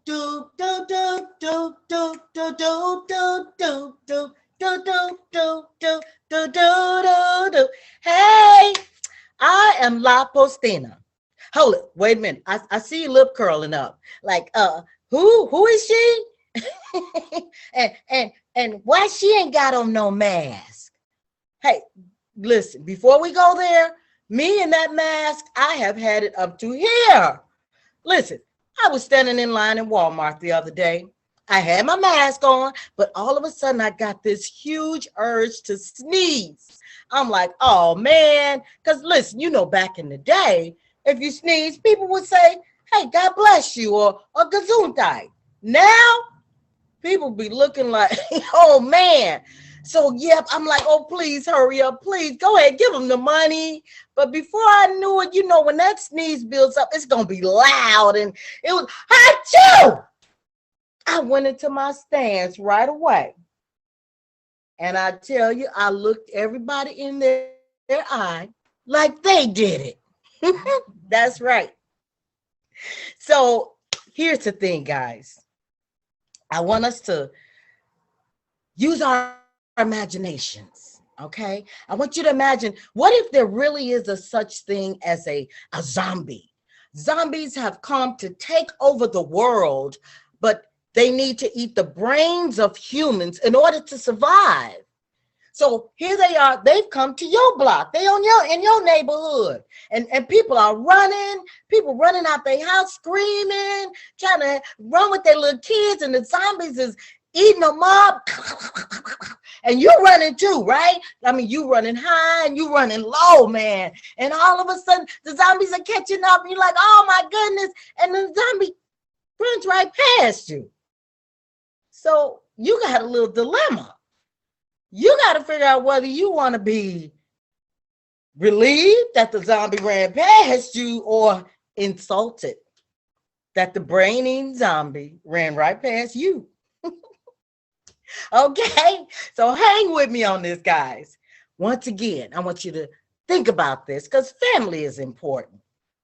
do do do do do do do do do do do do do do do do do. Hey, I am La Postina. Hold it, wait a minute. I see your lip curling up. Like, who is she? and why she ain't got on no mask? Hey, listen, before we go there, me and that mask, I have had it up to here. Listen, I was standing in line in Walmart the other day. I had my mask on, but all of a sudden I got this huge urge to sneeze. I'm like, oh man, because listen, back in the day, if you sneeze, people would say, hey, God bless you, or gesundheit. Now, people be looking like, oh man. So, yep, I'm like, oh, please hurry up. Please go ahead, give them the money. But before I knew it, when that sneeze builds up, it's going to be loud. And it was, achoo! I went into my stance right away. And I tell you, I looked everybody in their eye like they did it. That's right. So here's the thing, guys. I want us to use our imaginations, okay? I want you to imagine, what if there really is a such thing as a zombie? Zombies have come to take over the world, but they need to eat the brains of humans in order to survive. So here they are, they've come to your block. They in your neighborhood. And people are people running out their house screaming, trying to run with their little kids, and the zombies is eating them up. And you running too, right? I mean, you running high and you running low, man. And all of a sudden, the zombies are catching up, and you're like, oh my goodness. And the zombie runs right past you. So you got a little dilemma. You got to figure out whether you want to be relieved that the zombie ran past you, or insulted that the brainy zombie ran right past you. Okay, so hang with me on this, guys. Once again, I want you to think about this, because family is important.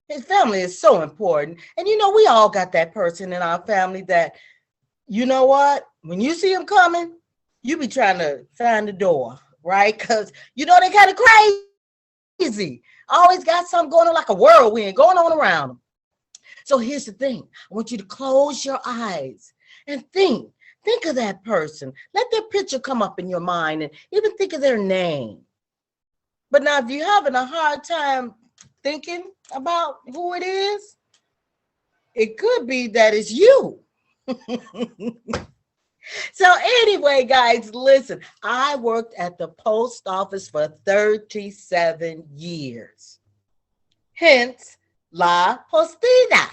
His family is so important. And we all got that person in our family that, what? When you see them coming, you be trying to find the door, right? Because, they kind of crazy. Always got something going on, like a whirlwind going on around them. So here's the thing. I want you to close your eyes and think. Think of that person. Let their picture come up in your mind, and even think of their name. But now, if you're having a hard time thinking about who it is, it could be that it's you. So anyway, guys, listen, I worked at the post office for 37 years. Hence, La Postina.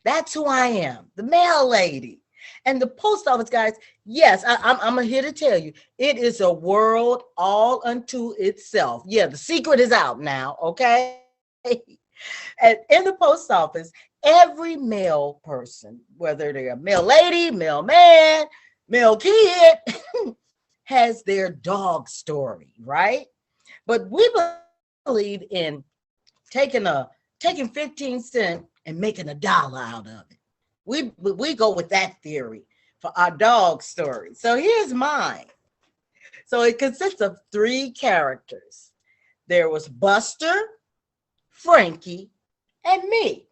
That's who I am, the mail lady. And the post office, guys, yes, I'm here to tell you, it is a world all unto itself. Yeah, the secret is out now, okay? And in the post office, every mail person, whether they're a mail lady, mailman, mail kid, has their dog story, right? But we believe in taking 15 cents and making $1 out of it. We go with that theory for our dog story. So here's mine. So it consists of 3 characters. There was Buster, Frankie, and me.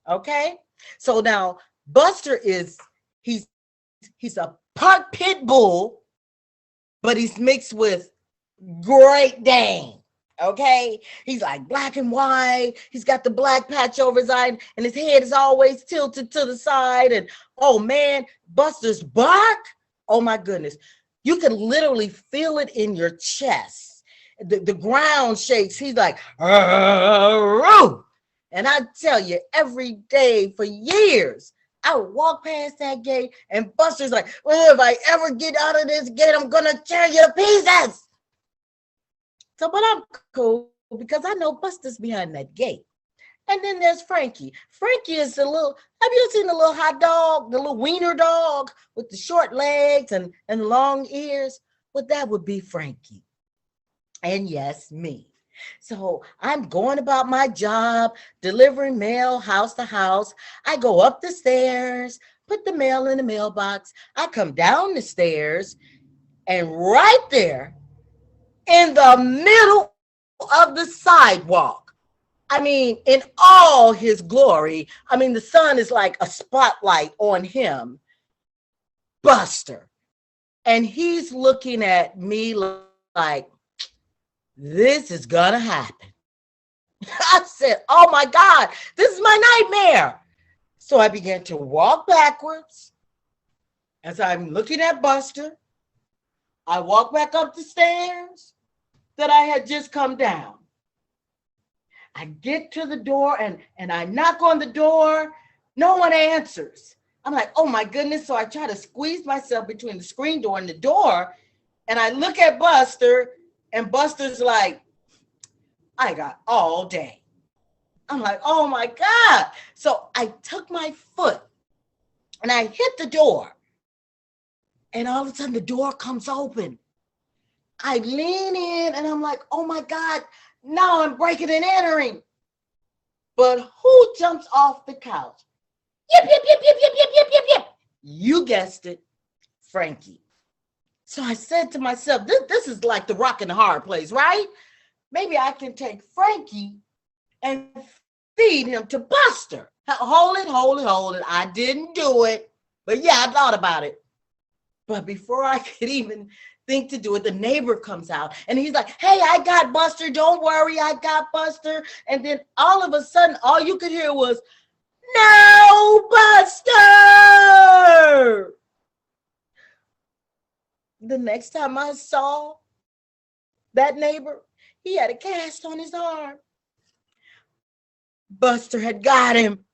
Okay? So now Buster he's a part pit bull, but he's mixed with Great Dane. Okay, he's like black and white. He's got the black patch over his eye, and his head is always tilted to the side. And oh man, Buster's bark, oh my goodness, you can literally feel it in your chest. The ground shakes. He's like, arr-row. And I tell you, every day for years, I would walk past that gate, and Buster's like, well, if I ever get out of this gate, I'm gonna tear you to pieces. So, but I'm cool because I know Buster's behind that gate. And then there's Frankie. Frankie is have you seen the little hot dog, the little wiener dog with the short legs and long ears? Well, that would be Frankie. And yes, me. So I'm going about my job, delivering mail house to house. I go up the stairs, put the mail in the mailbox. I come down the stairs, and right there in the middle of the sidewalk, I mean, in all his glory, I mean, the sun is like a spotlight on him, Buster. And he's looking at me like, this is gonna happen. I said, oh my God, this is my nightmare. So I began to walk backwards as I'm looking at Buster. I walk back up the stairs that I had just come down. I get to the door and I knock on the door. No one answers. I'm like, oh my goodness. So I try to squeeze myself between the screen door and the door. And I look at Buster, and Buster's like, I got all day. I'm like, oh my God. So I took my foot and I hit the door. And all of a sudden the door comes open. I lean in and I'm like, oh my God, now I'm breaking and entering. But who jumps off the couch? Yip, yip, yip, yip, yip, yip, yip, yip, yip. You guessed it, Frankie. So I said to myself, this is like the rock and the hard place, right? Maybe I can take Frankie and feed him to Buster. Hold it. I didn't do it. But yeah, I thought about it. But before I could even think to do it, the neighbor comes out and he's like, hey, I got Buster. Don't worry, I got Buster. And then all of a sudden, all you could hear was, no, Buster. The next time I saw that neighbor, he had a cast on his arm. Buster had got him.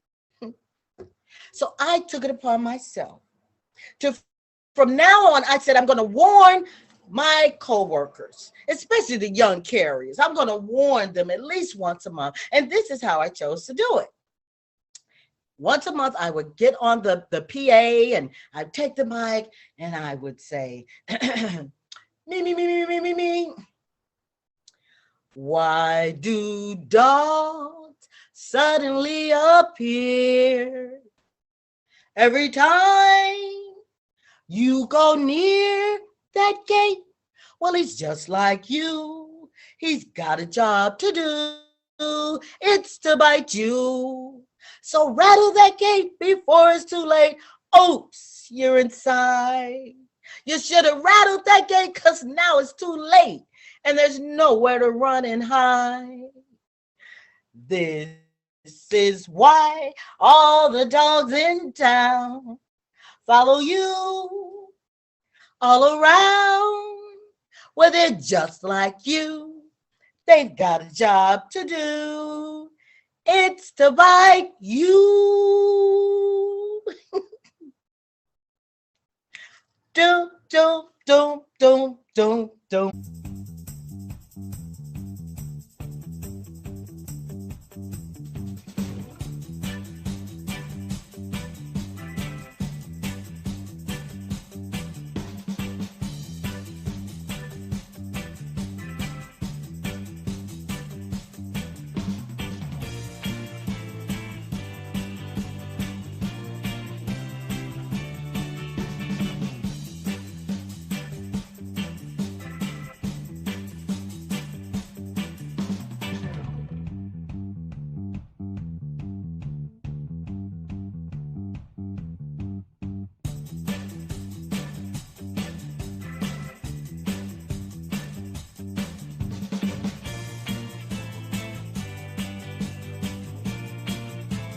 So I took it upon myself to, from now on, I said, I'm going to warn my coworkers, especially the young carriers. I'm going to warn them at least once a month. And this is how I chose to do it. Once a month, I would get on the PA and I'd take the mic and I would say, me. Why do dogs suddenly appear every time you go near that gate? Well, he's just like you. He's got a job to do. It's to bite you. So rattle that gate before it's too late. Oops, you're inside. You should have rattled that gate because now it's too late and there's nowhere to run and hide. This is why all the dogs in town follow you all around. Well, they're just like you. They've got a job to do. It's to bite you. Dum, dum, dum, dum, dum, dum.